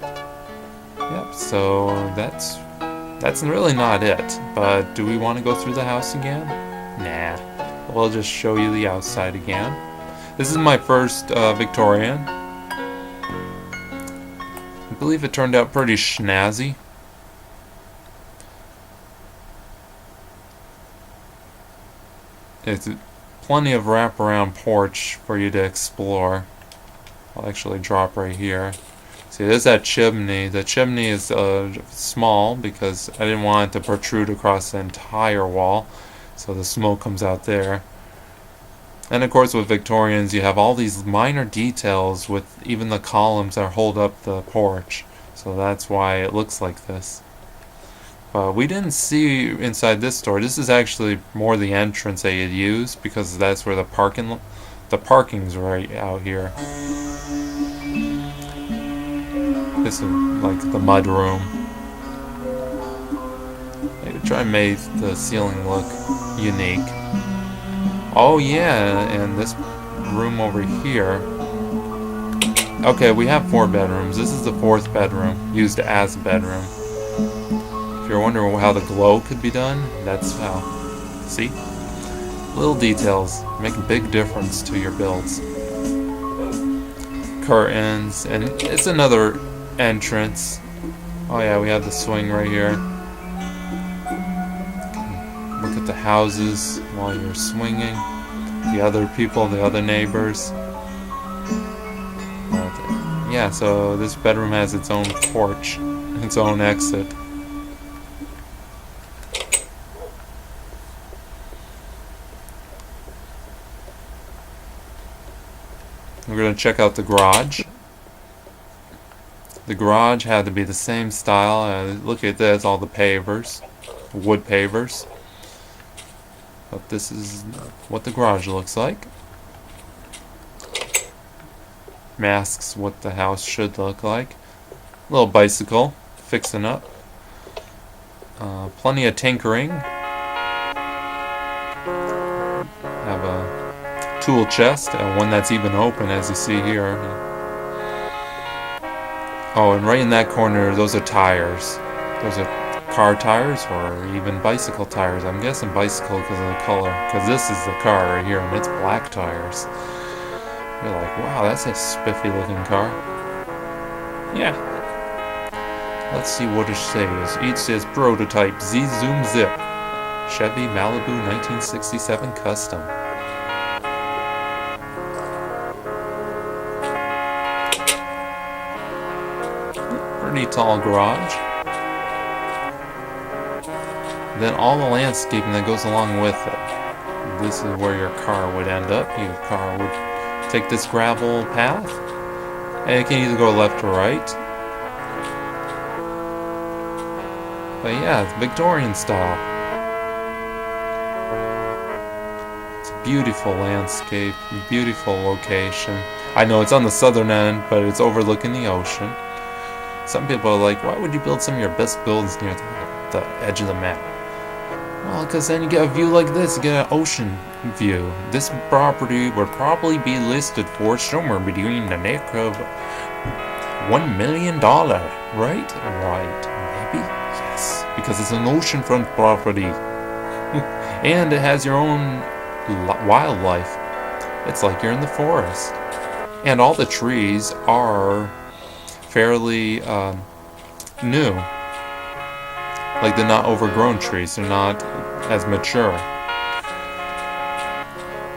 Yep, so that's really not it. But do we want to go through the house again? Nah. We'll just show you the outside again. This is my first Victorian. I believe it turned out pretty snazzy. It's plenty of wraparound porch for you to explore. I'll actually drop right here. See, there's that chimney. The chimney is small because I didn't want it to protrude across the entire wall, so the smoke comes out there. And of course with Victorians you have all these minor details with even the columns that hold up the porch. So that's why it looks like this. We didn't see inside this door. This is actually more the entrance that you'd use because that's where the parking's right out here. This is like the mud room. Maybe try and make the ceiling look unique. Oh yeah, and this room over here. Okay, we have 4 bedrooms. This is the 4th bedroom, used as a bedroom. If you're wondering how the glow could be done, that's how. See? Little details make a big difference to your builds. Curtains, and it's another entrance. Oh yeah, we have the swing right here. Look at the houses while you're swinging. The other people, the other neighbors. Yeah, so this bedroom has its own porch, its own exit. We're going to check out the garage. The garage had to be the same style. Look at this, all the pavers, wood pavers. But this is what the garage looks like. Masks what the house should look like. Little bicycle, fixing up. Plenty of tinkering. Have a tool chest, one that's even open as you see here. Oh, and right in that corner, those are tires. Those are car tires or even bicycle tires. I'm guessing bicycle because of the color. Because this is the car right here, and it's black tires. You're like, wow, that's a spiffy looking car. Yeah. Let's see what it says. Each says prototype Z Zoom Zip. Chevy Malibu 1967 Custom. Pretty tall garage. Then all the landscaping that goes along with it. This is where your car would end up. Your car would take this gravel path, and it can either go left or right. But yeah, it's Victorian style. It's a beautiful landscape, beautiful location. I know it's on the southern end, but it's overlooking the ocean. Some people are like, why would you build some of your best builds near the edge of the map? Well, because then you get a view like this, you get an ocean view. This property would probably be listed for somewhere between the neck of $1 million, right? Right, maybe? Yes, because it's an oceanfront property. And it has your own wildlife. It's like you're in the forest. And all the trees are fairly new. Like they're not overgrown trees, they're not as mature.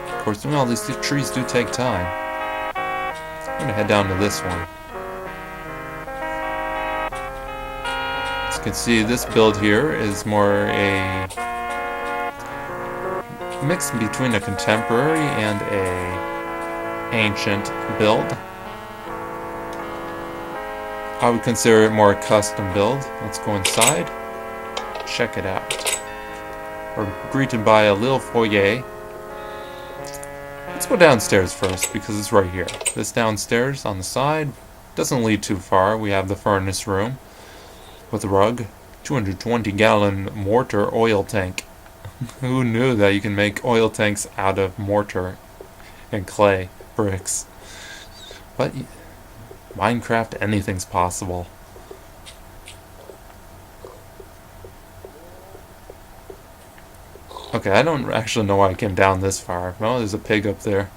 Of course, doing all these trees do take time. I'm gonna head down to this one. As you can see, this build here is more a mix between a contemporary and a ancient build. I would consider it more a custom build. Let's go inside. Check it out. We're greeted by a little foyer. Let's go downstairs first because it's right here. This downstairs on the side doesn't lead too far. We have the furnace room with a rug, 220-gallon mortar oil tank. Who knew that you can make oil tanks out of mortar and clay bricks? But Minecraft, anything's possible. Okay, I don't actually know why I came down this far. Well, there's a pig up there.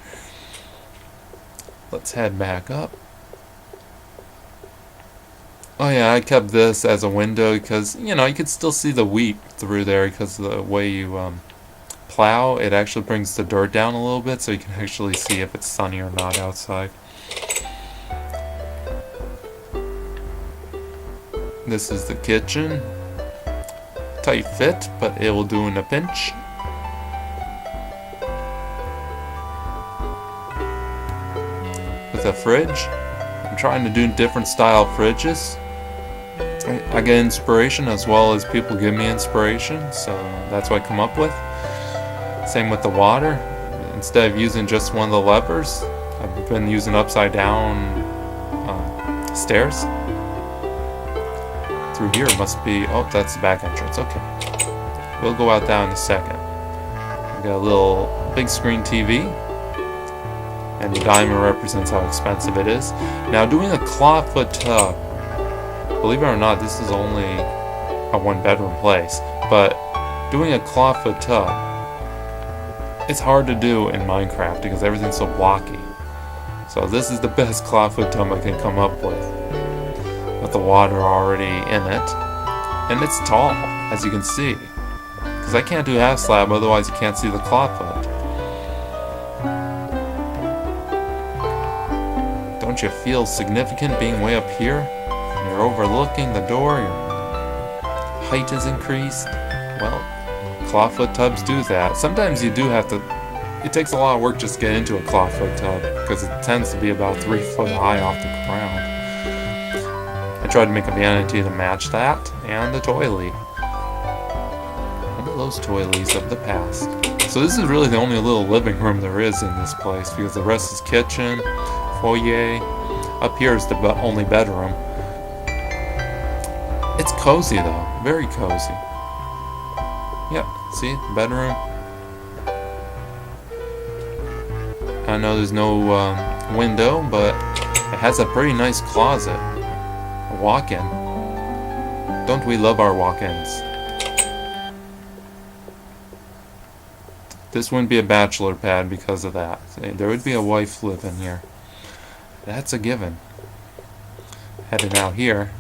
Let's head back up. Oh yeah, I kept this as a window because, you know, you could still see the wheat through there because of the way you plow. It actually brings the dirt down a little bit so you can actually see if it's sunny or not outside. This is the kitchen. Tight fit, but it will do in a pinch. With a fridge. I'm trying to do different style fridges. I get inspiration as well as people give me inspiration, so that's what I come up with. Same with the water. Instead of using just one of the levers, I've been using upside down stairs. Through here must be, oh, that's the back entrance, okay. We'll go out down in a second. We've got a little big screen TV, and the diamond represents how expensive it is. Now doing a clawfoot tub, believe it or not, this is only a one-bedroom place, but doing a clawfoot tub, it's hard to do in Minecraft because everything's so blocky. So this is the best clawfoot tub I can come up with the water already in it. And it's tall, as you can see. Because I can't do half slab, otherwise you can't see the clawfoot. Don't you feel significant being way up here? You're overlooking the door, your height is increased. Well, clawfoot tubs do that. Sometimes you do have to, it takes a lot of work just to get into a clawfoot tub, because it tends to be about 3 foot high off the ground. I tried to make a vanity to match that, and a doily. One of those doilies of the past. So this is really the only little living room there is in this place, because the rest is kitchen, foyer. Up here is the only bedroom. It's cozy though, very cozy. Yep, see, bedroom. I know there's no window, but it has a pretty nice closet. A walk-in. Don't we love our walk-ins? This wouldn't be a bachelor pad because of that. There would be a wife living here. That's a given. Heading out here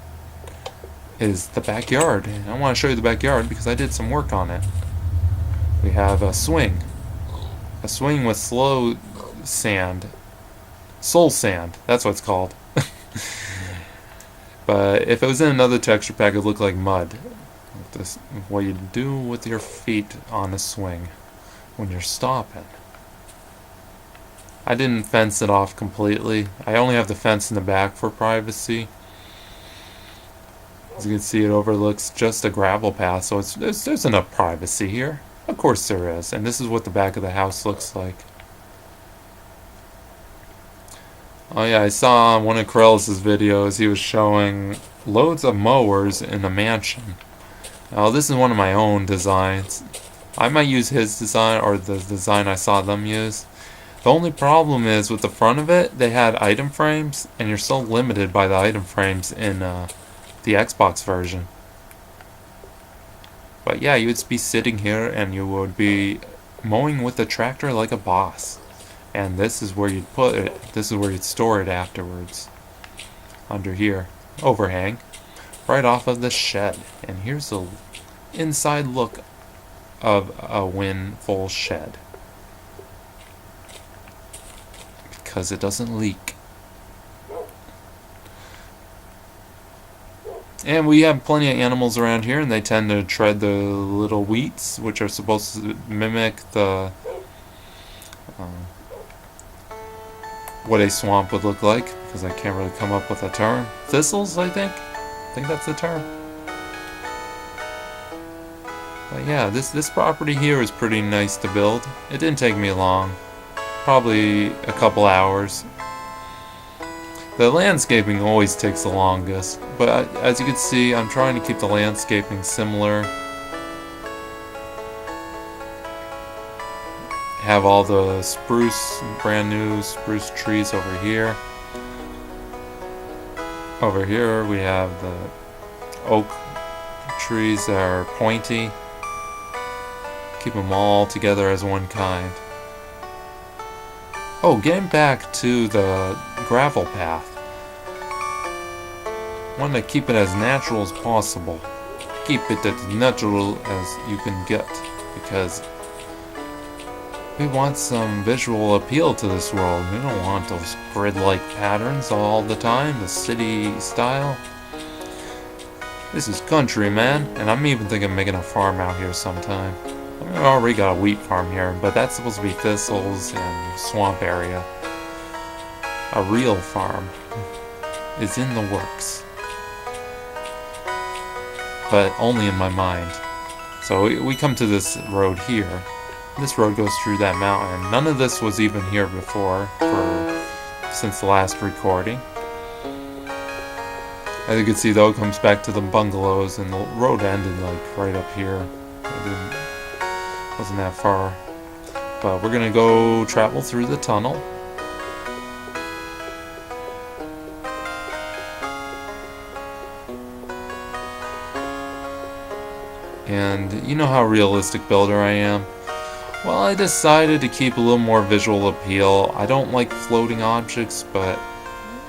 is the backyard. And I want to show you the backyard because I did some work on it. We have a swing. A swing with slow sand. Soul sand. That's what it's called. But if it was in another texture pack, it would look like mud. This, what you do with your feet on a swing when you're stopping. I didn't fence it off completely. I only have the fence in the back for privacy. As you can see, it overlooks just a gravel path, so there's enough privacy here. Of course there is, and this is what the back of the house looks like. Oh yeah, I saw one of Krell's videos, he was showing loads of mowers in a mansion. Now this is one of my own designs. I might use his design or the design I saw them use. The only problem is with the front of it, they had item frames, and you're so limited by the item frames in the Xbox version. But yeah, you would be sitting here and you would be mowing with the tractor like a boss. And this is where you'd put it, this is where you'd store it afterwards. Under here. Overhang. Right off of the shed. And here's the inside look of a full shed. Because it doesn't leak. And we have plenty of animals around here, and they tend to tread the little weeds, which are supposed to mimic the what a swamp would look like, because I can't really come up with a term. Thistles, I think that's the term. But yeah, this property here is pretty nice to build. It didn't take me long, probably a couple hours. The landscaping always takes the longest, but as you can see, I'm trying to keep the landscaping similar. Have all the spruce, brand new spruce trees over here. Over here we have the oak trees that are pointy. Keep them all together as one kind. Oh, getting back to the gravel path. Want to keep it as natural as possible. Keep it as natural as you can get, because we want some visual appeal to this world. We don't want those grid-like patterns all the time, the city style. This is country, man, and I'm even thinking of making a farm out here sometime. I mean, I already got a wheat farm here, but that's supposed to be thistles and swamp area. A real farm is in the works, but only in my mind. So we come to this road here. This road goes through that mountain. None of this was even here before, since the last recording. As you can see, though, it comes back to the bungalows, and the road ended like right up here. Wasn't that far, but we're gonna go travel through the tunnel. And you know how realistic builder I am. Well, I decided to keep a little more visual appeal. I don't like floating objects, but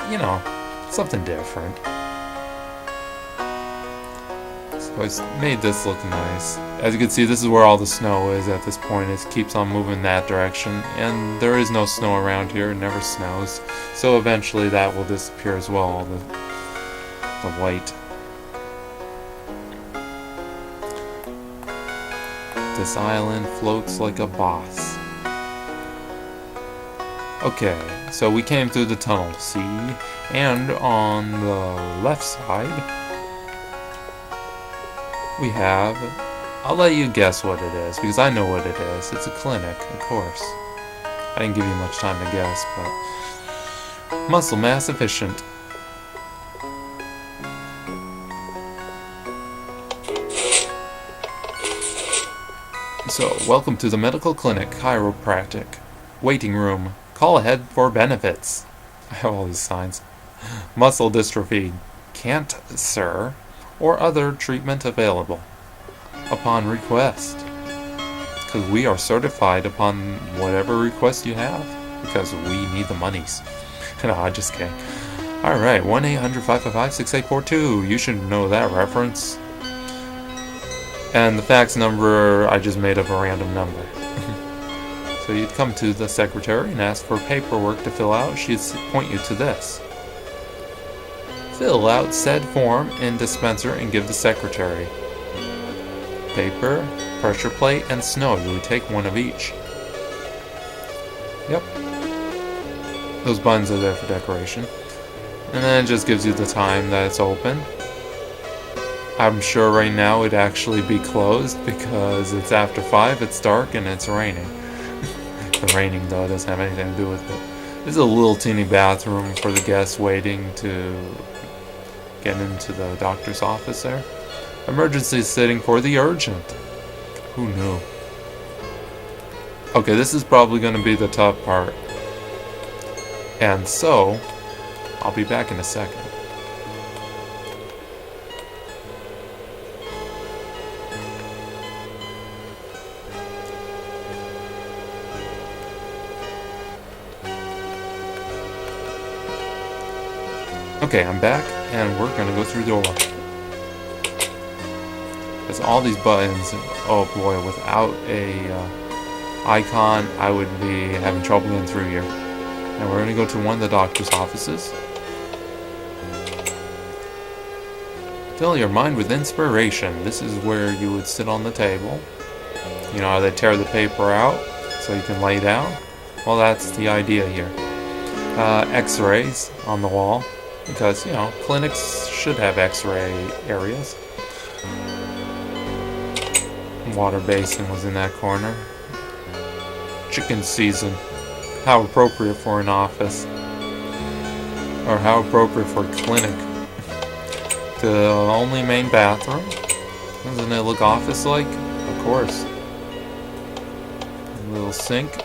you know, something different. So I made this look nice. As you can see, this is where all the snow is at this point. It keeps on moving that direction, and there is no snow around here. It never snows. So eventually that will disappear as well, the white. This island floats like a boss. Okay, so we came through the tunnel, see? And on the left side, we have, I'll let you guess what it is, because I know what it is. It's a clinic, of course. I didn't give you much time to guess, but muscle mass efficient. So, welcome to the medical clinic, chiropractic, waiting room, call ahead for benefits. I have all these signs. Muscle dystrophy, can't, sir, or other treatment available upon request. Because we are certified upon whatever request you have, because we need the monies. No, I'm just kidding. Alright, 1-800-555-6842. You should know that reference. And the fax number, I just made up a random number. So you'd come to the secretary and ask for paperwork to fill out. She'd point you to this. Fill out said form in dispenser and give the secretary. Paper, pressure plate, and snow. You would take one of each. Yep. Those buttons are there for decoration. And then it just gives you the time that it's open. I'm sure right now it'd actually be closed because it's after 5, it's dark, and it's raining. The raining, though, doesn't have anything to do with it. This is a little teeny bathroom for the guests waiting to get into the doctor's office there. Emergency sitting for the urgent. Who knew? Okay, this is probably going to be the tough part. And so, I'll be back in a second. Okay, I'm back, and we're gonna go through the door. There's all these buttons. Oh boy, without a icon, I would be having trouble getting through here. Now we're gonna go to one of the doctor's offices. Fill your mind with inspiration. This is where you would sit on the table. You know how they tear the paper out so you can lay down? Well, that's the idea here. X-rays on the wall. Because, you know, clinics should have x-ray areas. Water basin was in that corner. Chicken season. How appropriate for an office. Or how appropriate for a clinic. The only main bathroom. Doesn't it look office-like? Of course. A little sink.